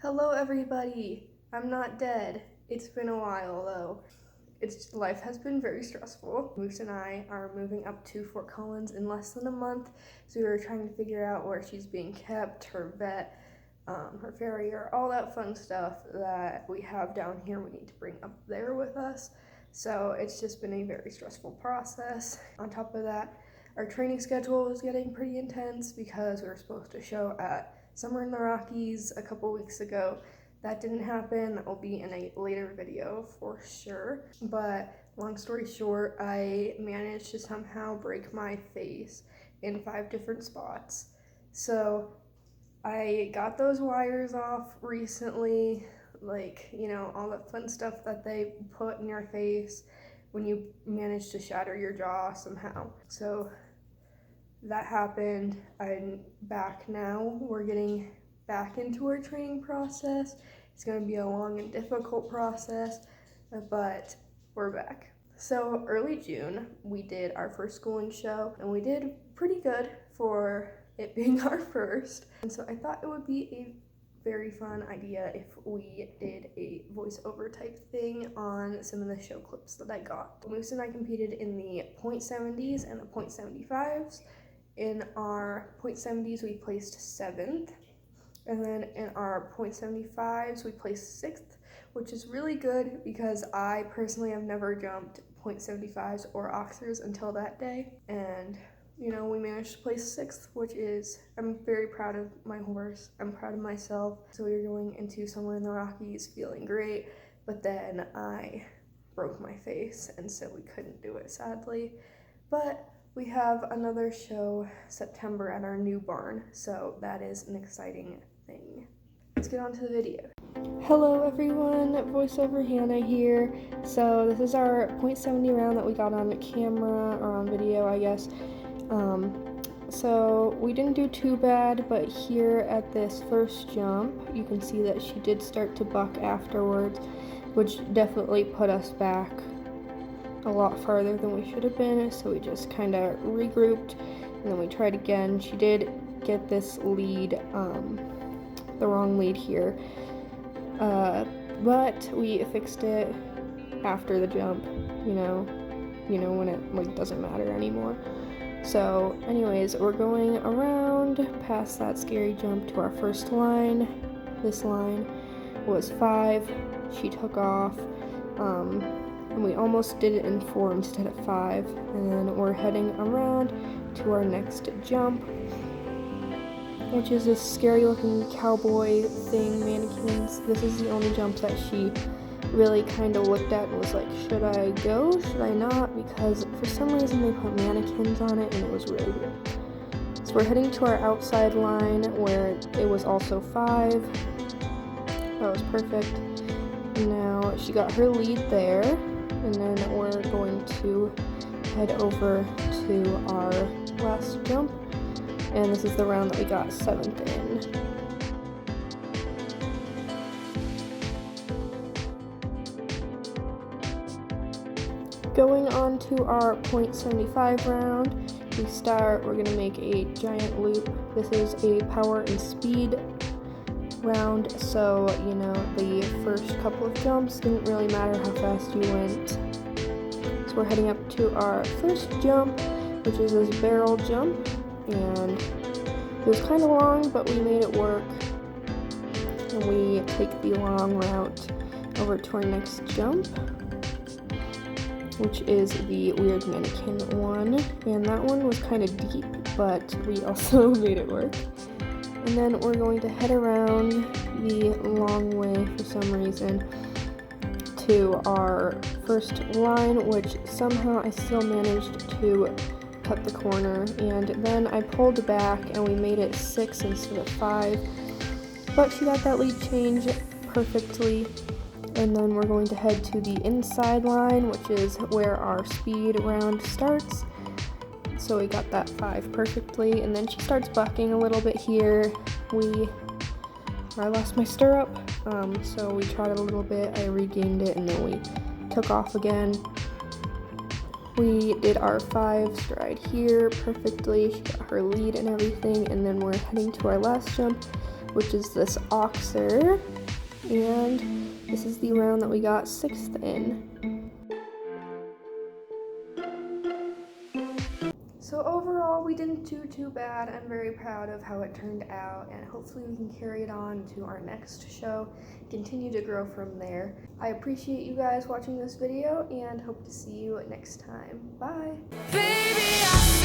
Hello everybody, I'm not dead. It's been a while though. Life has been very stressful. Moose and I are moving up to Fort Collins in less than a month, so we were trying to figure out where she's being kept, her vet, her farrier, all that fun stuff that we have down here we need to bring up there with us. So it's just been a very stressful process. On top of that, our training schedule is getting pretty intense because we were supposed to show at Summer in the Rockies a couple weeks ago. That didn't happen. That will be in a later video for sure. But long story short, I managed to somehow break my face in 5 different spots. So I got those wires off recently, all that fun stuff that they put in your face when you manage to shatter your jaw somehow. So that happened. I'm back now. We're getting back into our training process. It's going to be a long and difficult process, but we're back. So early June, we did our first schooling show, and we did pretty good for it being our first. And so I thought it would be a very fun idea if we did a voiceover type thing on some of the show clips that I got. Moose and I competed in the .70s and the .75s. In our .70s, we placed 7th, and then in our .75s, we placed 6th, which is really good because I personally have never jumped .75s or oxers until that day, and we managed to place 6th, which is, I'm very proud of my horse, I'm proud of myself. So we were going into Summer in the Rockies feeling great, but then I broke my face, and so we couldn't do it, sadly. But we have another show September at our new barn, so that is an exciting thing. Let's get on to the video. Hello everyone, voiceover Hannah here. So this is our .70 round that we got on camera, or on video I guess. So we didn't do too bad, but here at this first jump, you can see that she did start to buck afterwards, which definitely put us back a lot farther than we should have been, so we just kind of regrouped, and then we tried again. She did get this lead, the wrong lead here, but we fixed it after the jump, when it doesn't matter anymore. So anyways, we're going around past that scary jump to our first line. This line was 5, she took off, and we almost did it in 4 instead of 5, and then we're heading around to our next jump, which is this scary looking cowboy thing, mannequins. This is the only jump that she really kind of looked at and was like, should I go, should I not, because for some reason they put mannequins on it and it was really weird. So we're heading to our outside line where it was also 5. That was perfect. Now she got her lead there, and then we're going to head over to our last jump, and this is the round that we got 7th in. Going on to our .75 round, we're going to make a giant loop. This is a power and speed round, so the first couple of jumps didn't really matter how fast you went. So we're heading up to our first jump, which is this barrel jump, and it was kind of long, but we made it work, and we take the long route over to our next jump, which is the weird mannequin one, and that one was kind of deep, but we also made it work. And then we're going to head around the long way for some reason to our first line, which somehow I still managed to cut the corner, and then I pulled back and we made it 6 instead of 5, but she got that lead change perfectly. And then we're going to head to the inside line, which is where our speed round starts. So we got that 5 perfectly, and then she starts bucking a little bit here. I lost my stirrup, so we trotted a little bit, I regained it, and then we took off again. We did our 5 stride here perfectly, she got her lead and everything, and then we're heading to our last jump, which is this oxer, and this is the round that we got 6th in. So overall, we didn't do too bad. I'm very proud of how it turned out, and hopefully we can carry it on to our next show, continue to grow from there. I appreciate you guys watching this video and hope to see you next time. Bye! Baby,